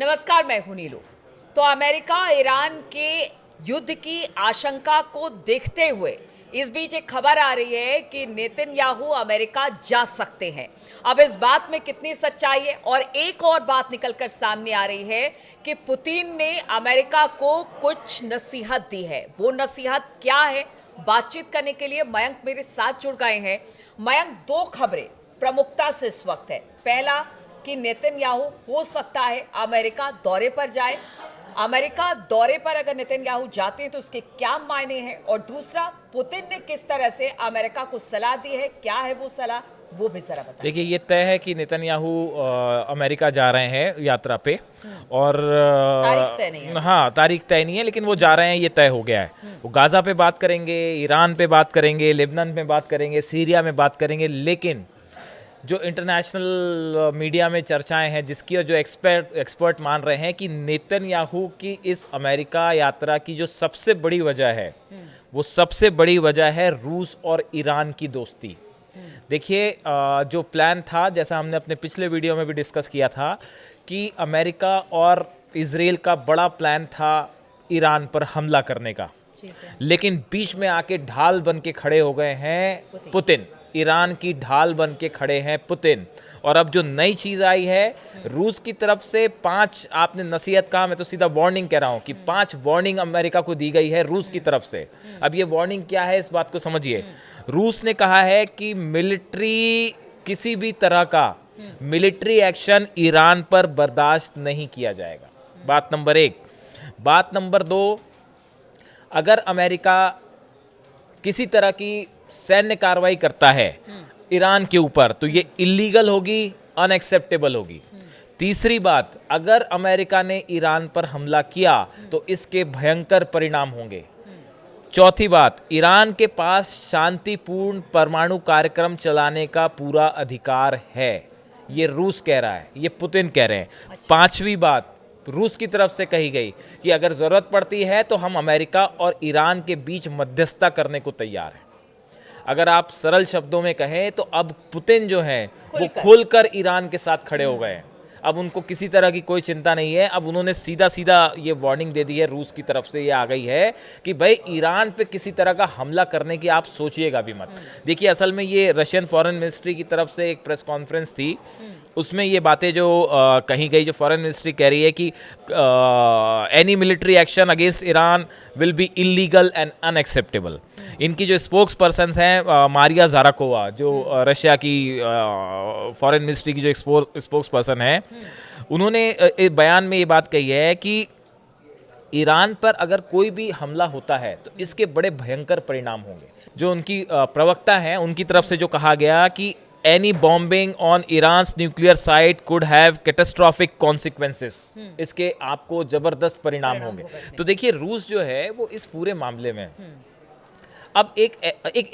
नमस्कार, मैं हूं नीलू। तो अमेरिका ईरान के युद्ध की आशंका को देखते हुए इस बीच एक खबर आ रही है कि नेतन्याहू अमेरिका जा सकते हैं। अब इस बात में कितनी सच्चाई है, और एक और बात निकलकर सामने आ रही है कि पुतिन ने अमेरिका को कुछ नसीहत दी है। वो नसीहत क्या है, बातचीत करने के लिए मयंक मेरे साथ जुड़ गए हैं। मयंक, दो खबरें प्रमुखता से इस वक्त है। पहला कि नेतन्याहू हो सकता है अमेरिका दौरे पर जाए। अमेरिका दौरे पर अगर नेतन्याहू जाते हैं तो उसके क्या मायने हैं, और दूसरा, पुतिन ने किस तरह से अमेरिका को सलाह दी है, क्या है वो सलाह, वो भी जरा बताइए। देखिए, ये तय है कि नेतन्याहू अमेरिका जा रहे हैं यात्रा पे, और तारीख तय नहीं है। हाँ, तारीख तय नहीं है, लेकिन वो जा रहे हैं, ये तय हो गया है। वो गाज़ा पे बात करेंगे, ईरान पे बात करेंगे, लेबनान पे बात करेंगे, सीरिया में बात करेंगे। लेकिन जो इंटरनेशनल मीडिया में चर्चाएं हैं, जिसकी और जो एक्सपर्ट मान रहे हैं कि नेतन्याहू की इस अमेरिका यात्रा की जो सबसे बड़ी वजह है, वो सबसे बड़ी वजह है रूस और ईरान की दोस्ती। देखिए, जो प्लान था, जैसा हमने अपने पिछले वीडियो में भी डिस्कस किया था, कि अमेरिका और इजराइल का बड़ा प्लान था ईरान पर हमला करने का, लेकिन बीच में आके ढाल बन के खड़े हो गए हैं पुतिन। ईरान की ढाल बन के खड़े हैं पुतिन। और अब जो नई चीज़ आई है, रूस की तरफ से 5, आपने नसीहत कहा, मैं तो सीधा वार्निंग कह रहा हूँ कि 5 वार्निंग अमेरिका को दी गई है रूस की तरफ से। अब ये वार्निंग क्या है, इस बात को समझिए। रूस ने कहा है कि किसी भी तरह का मिलिट्री एक्शन ईरान पर बर्दाश्त नहीं किया जाएगा। बात नंबर 1। बात नंबर 2, अगर अमेरिका किसी तरह की सैन्य कार्रवाई करता है ईरान के ऊपर, तो ये इलीगल होगी, अनएक्सेप्टेबल होगी। तीसरी बात, अगर अमेरिका ने ईरान पर हमला किया तो इसके भयंकर परिणाम होंगे। चौथी बात, ईरान के पास शांतिपूर्ण परमाणु कार्यक्रम चलाने का पूरा अधिकार है। ये रूस कह रहा है, ये पुतिन कह रहे हैं। पांचवी बात, रूस की तरफ से कही गई कि अगर जरूरत पड़ती है तो हम अमेरिका और ईरान के बीच मध्यस्थता करने को तैयार हैं। अगर आप सरल शब्दों में कहें तो अब पुतिन जो है वो खुलकर ईरान के साथ खड़े हो गए हैं। अब उनको किसी तरह की कोई चिंता नहीं है। अब उन्होंने सीधा सीधा ये वार्निंग दे दी है, रूस की तरफ से ये आ गई है कि भाई ईरान पे किसी तरह का हमला करने की आप सोचिएगा भी मत। देखिए, असल में ये रशियन फॉरेन मिनिस्ट्री की तरफ से एक प्रेस कॉन्फ्रेंस थी, उसमें ये बातें जो कही गई, जो फॉरेन मिनिस्ट्री कह रही है कि any military action against Iran will be illegal and unacceptable. इनकी जो स्पोक्स पर्सन हैं मारिया जाराकोवा, जो रशिया की फॉरेन मिनिस्ट्री की जो स्पोक्स पर्सन है, उन्होंने बयान में ये बात कही है कि ईरान पर अगर कोई भी हमला होता है तो इसके बड़े भयंकर परिणाम होंगे। जो उनकी प्रवक्ता हैं, उनकी तरफ से जो कहा गया कि any bombing on Iran's nuclear site could have catastrophic consequences, इसके आपको जबरदस्त परिणाम होंगे। तो देखिए, रूस जो है वो इस पूरे मामले में अब एक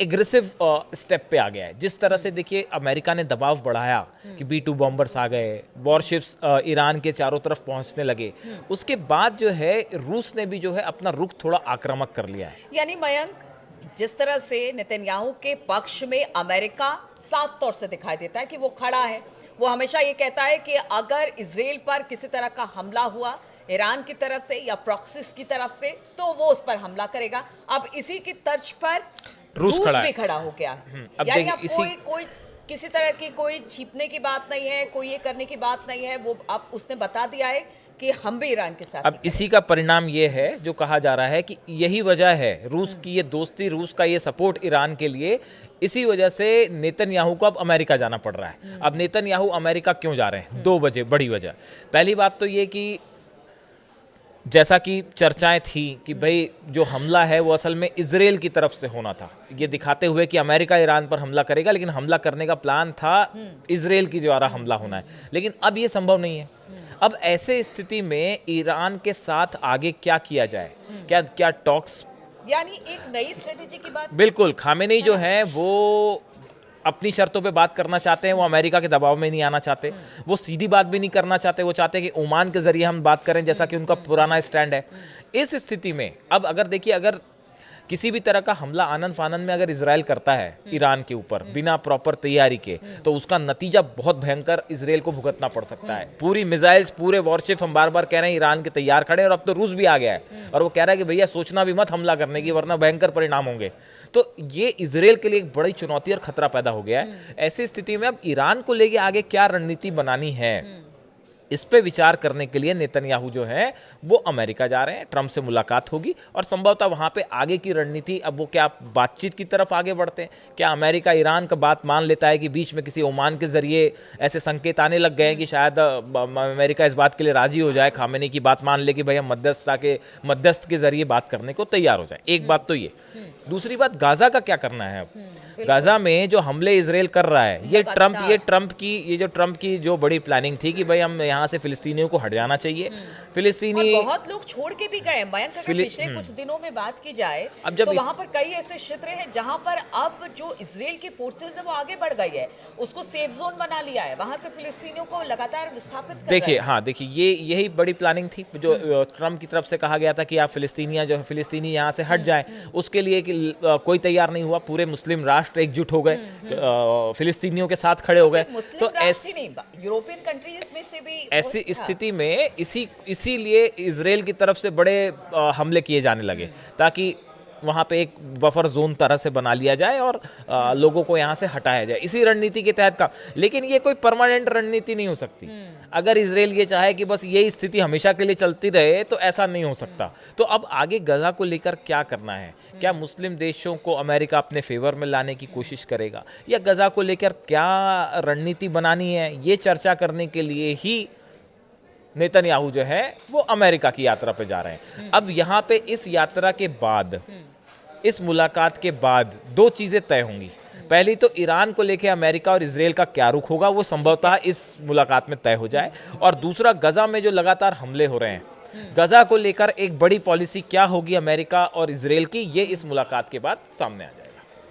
एग्रेसिव स्टेप पे आ गया है। जिस तरह से देखिए, अमेरिका ने दबाव बढ़ाया कि B-2 बॉम्बर्स आ गए, वॉरशिप्स ईरान के चारों तरफ पहुंचने लगे, उसके बाद जो है रूस ने भी जो है अपना रुख थोड़ा आक्रामक कर लिया है। यानी मयंक, जिस तरह से नेतन्याहू के पक्ष में अमेरिका साफ तौर से दिखाई देता है कि वो खड़ा है, वो हमेशा ये कहता है कि अगर इजराइल पर किसी तरह का हमला हुआ ईरान की तरफ से या प्रॉक्सिस की तरफ से, तो वो उस पर हमला करेगा। अब इसी की तर्ज पर रूस भी खड़ा हो गया है। यानी अब कोई किसी तरह की कोई छिपने की बात नहीं है, कोई ये करने की बात नहीं है। वो अब उसने बता दिया है कि हम भी ईरान के साथ। अब इसी का परिणाम ये है, जो कहा जा रहा है कि यही वजह है रूस की ये दोस्ती, रूस का ये सपोर्ट ईरान के लिए। इसी वजह से नेतन्याहू को अब अमेरिका जाना पड़ रहा है। अब नेतन्याहू अमेरिका क्यों जा रहे हैं? 2 वजह, बड़ी वजह। पहली बात तो ये कि जैसा कि चर्चाएं थी कि भाई जो हमला है वो असल में इजराइल की तरफ से होना था, ये दिखाते हुए कि अमेरिका ईरान पर हमला करेगा, लेकिन हमला करने का प्लान था इजराइल की द्वारा हमला होना है। लेकिन अब ये संभव नहीं है। अब ऐसे स्थिति में ईरान के साथ आगे क्या किया जाए? क्या टॉक्स, यानी एक नई स्ट्रेटेजी की बात? बिल्कुल। खामेनेई जो है वो अपनी शर्तों पे बात करना चाहते हैं, वो अमेरिका के दबाव में नहीं आना चाहते। वो सीधी बात भी नहीं करना चाहते, वो चाहते हैं कि ओमान के जरिए हम बात करें, जैसा कि उनका पुराना स्टैंड है। इस स्थिति में अब अगर देखिए, अगर किसी भी तरह का हमला आनन फानन में अगर इजराइल करता है ईरान के ऊपर बिना प्रॉपर तैयारी के, तो उसका नतीजा बहुत भयंकर इजराइल को भुगतना पड़ सकता है। पूरी मिसाइल्स, पूरे वॉरशिप हम बार बार कह रहे हैं ईरान के तैयार खड़े हैं, और अब तो रूस भी आ गया है और वो कह रहा है कि भैया सोचना भी मत हमला करने की, वरना भयंकर परिणाम होंगे। तो ये इजराइल के लिए एक बड़ी चुनौती और खतरा पैदा हो गया है। ऐसी स्थिति में अब ईरान को लेके आगे क्या रणनीति बनानी है, इस पे विचार करने के लिए नेतन्याहू जो है वो अमेरिका जा रहे हैं। ट्रंप से मुलाकात होगी और संभवतः वहाँ पे आगे की रणनीति, अब वो क्या बातचीत की तरफ आगे बढ़ते हैं, क्या अमेरिका ईरान का बात मान लेता है कि बीच में किसी ओमान के जरिए ऐसे संकेत आने लग गए हैं कि शायद अमेरिका इस बात के लिए राजी हो जाए, खामेनी की बात मान ले कि भाई हम मध्यस्थ के जरिए बात करने को तैयार हो जाए। एक बात तो ये। दूसरी बात, गाजा का क्या करना है अब। गाजा में जो हमले इजराइल कर रहा है, ये ट्रंप की जो बड़ी प्लानिंग थी कि भाई हम यहाँ से फिलिस्तीनियों को हट जाना चाहिए। फिलिस्तीनी और बहुत लोग छोड़ के भी गए मयंक। अगर पिछले कुछ दिनों में बात की जाए तो वहां पर कई ऐसे क्षेत्र हैं जहां पर अब जो इजराइल की फोर्सेस है वो आगे बढ़ गई है, उसको सेफ जोन बना लिया है, वहां से फिलिस्तीनियों को लगातार विस्थापित कर देखिए, हाँ देखिए, ये यही बड़ी प्लानिंग थी जो ट्रंप की तरफ से कहा गया था कि आप फिलिस्तीनी यहाँ से हट जाएं। उसके लिए कोई तैयार नहीं हुआ। पूरे मुस्लिम राष्ट्र एकजुट हो गए, फिलिस्तीनियों के साथ खड़े हो गए। तो यूरोपियन कंट्रीज में से भी ऐसी स्थिति में इसीलिए इजराइल की तरफ से बड़े हमले किए जाने लगे, ताकि वहाँ पे एक बफर जोन तरह से बना लिया जाए और लोगों को यहाँ से हटाया जाए। इसी रणनीति के तहत का, लेकिन ये कोई परमानेंट रणनीति नहीं हो सकती। अगर इजराइल ये चाहे कि बस यही स्थिति हमेशा के लिए चलती रहे तो ऐसा नहीं हो सकता। तो अब आगे गजा को लेकर क्या करना है? क्या मुस्लिम देशों को अमेरिका अपने फेवर में लाने की कोशिश करेगा, या गजा को लेकर क्या रणनीति बनानी है, ये चर्चा करने के लिए ही नेतन्याहू जो है वो अमेरिका की यात्रा पे जा रहे हैं। अब यहाँ पे इस यात्रा के बाद, इस मुलाकात के बाद दो चीजें तय होंगी। पहली तो ईरान को लेकर अमेरिका और इजराइल का क्या रुख होगा, वो संभवतः इस मुलाकात में तय हो जाए। और दूसरा, गजा में जो लगातार हमले हो रहे हैं, गजा को लेकर एक बड़ी पॉलिसी क्या होगी अमेरिका और इजराइल की, ये इस मुलाकात के बाद सामने आ जाएगा।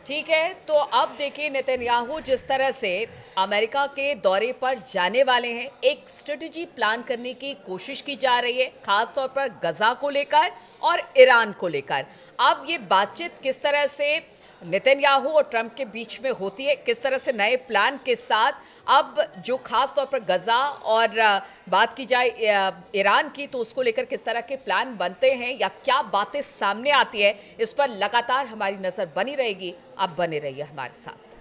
ठीक है, तो अब देखिए नेतन्याहू जिस तरह से अमेरिका के दौरे पर जाने वाले हैं, एक स्ट्रेटजी प्लान करने की कोशिश की जा रही है, खास तौर पर गजा को लेकर और ईरान को लेकर। अब ये बातचीत किस तरह से नेतन्याहू और ट्रंप के बीच में होती है, किस तरह से नए प्लान के साथ अब जो खास तौर पर गजा और बात की जाए ईरान की, तो उसको लेकर किस तरह के प्लान बनते हैं या क्या बातें सामने आती है, इस पर लगातार हमारी नजर बनी रहेगी। आप बने रहिए हमारे साथ।